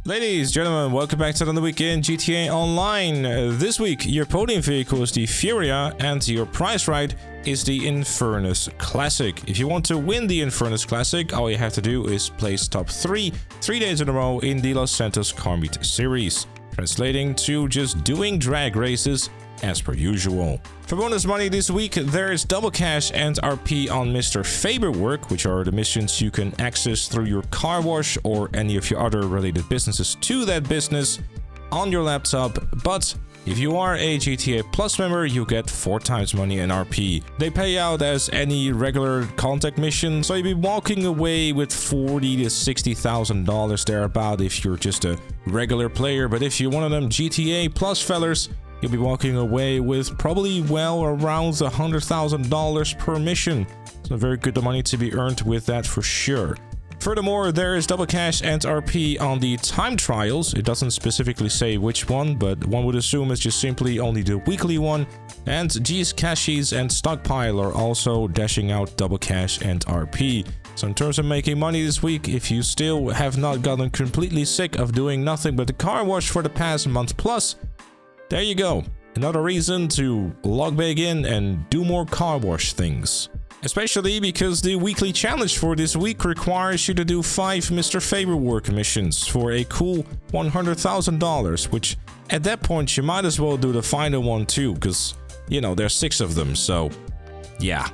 Ladies, gentlemen, welcome back to another week in GTA Online. This week, your podium vehicle is the Furia, and your prize ride is the Infernus Classic. If you want to win the Infernus Classic, all you have to do is place top 3 days in a row in the Los Santos Car Meet series, translating to just doing drag races as per usual. For bonus money this week, there is double cash and RP on Mr. Faber work, which are the missions you can access through your car wash or any of your other related businesses to that business on your laptop. But if you are a GTA Plus member, you get 4 times money in RP. They pay out as any regular contact mission, so you'll be walking away with $40,000 to $60,000 thereabout if you're just a regular player. But if you're one of them GTA Plus fellers, you'll be walking away with probably well around $100,000 per mission. So very good money to be earned with that for sure. Furthermore, there is double cash and RP on the time trials. It doesn't specifically say which one, but one would assume it's just simply only the weekly one. And G's Cashies and Stockpile are also dashing out double cash and RP. So in terms of making money this week, if you still have not gotten completely sick of doing nothing but the car wash for the past month plus, there you go. Another reason to log back in and do more car wash things. Especially because the weekly challenge for this week requires you to do 5 Mr. Faber work missions for a cool $100,000, which at that point you might as well do the final one too, because, you know, there's 6 of them, so yeah.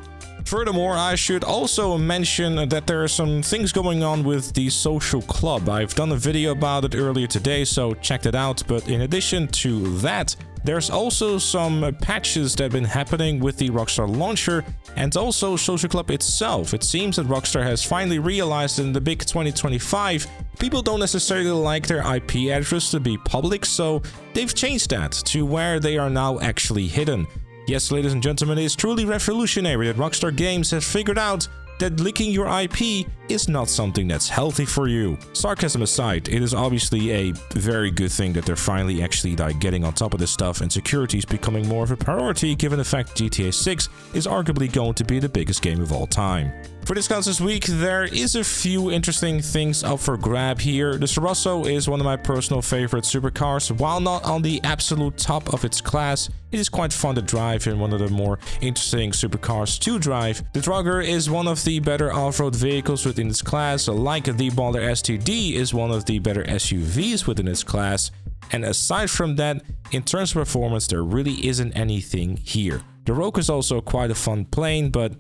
Furthermore, I should also mention that there are some things going on with the social club. I've done a video about it earlier today, so check that out. But in addition to that, there's also some patches that have been happening with the Rockstar launcher and also social club itself. It seems that Rockstar has finally realized in the big 2025, people don't necessarily like their IP address to be public, so they've changed that to where they are now actually hidden. Yes, ladies and gentlemen, it is truly revolutionary that Rockstar Games has figured out that leaking your IP is not something that's healthy for you. Sarcasm aside, it is obviously a very good thing that they're finally actually getting on top of this stuff, and security is becoming more of a priority given the fact GTA 6 is arguably going to be the biggest game of all time. For discounts this week, there is a few interesting things up for grab here. The Sorosso is one of my personal favorite supercars. While not on the absolute top of its class, it is quite fun to drive and one of the more interesting supercars to drive. The Drugger is one of the better off-road vehicles within its class, like the Baller STD is one of the better SUVs within its class. And aside from that, in terms of performance, there really isn't anything here. The Rogue is also quite a fun plane, but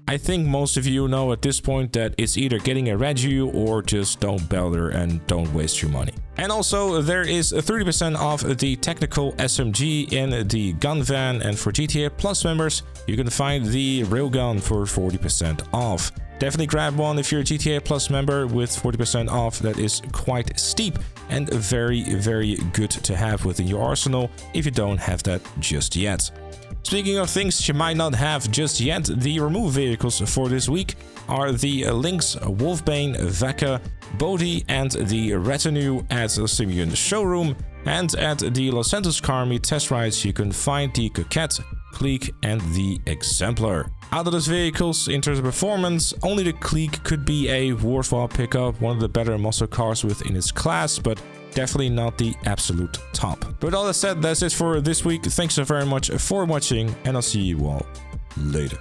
I think most of you know at this point that it's either getting a Regu or just don't bother and don't waste your money. And also there is 30% off the technical SMG in the gun van, and for GTA Plus members you can find the railgun for 40% off. Definitely grab one if you're a GTA Plus member with 40% off. That is quite steep and very good to have within your arsenal if you don't have that just yet. Speaking of things you might not have just yet, the remove vehicles for this week are the Lynx, Wolfbane, Vaka, Bodhi, and the Retinue at the Simeon showroom. And at the Los Santos Car Meet test rides you can find the Coquette, Clique, and the Exemplar. Out of those vehicles, in terms of performance, only the Clique could be a worthwhile pickup, one of the better muscle cars within its class, but definitely not the absolute top. But with all that said, that's it for this week. Thanks so very much for watching, and I'll see you all later.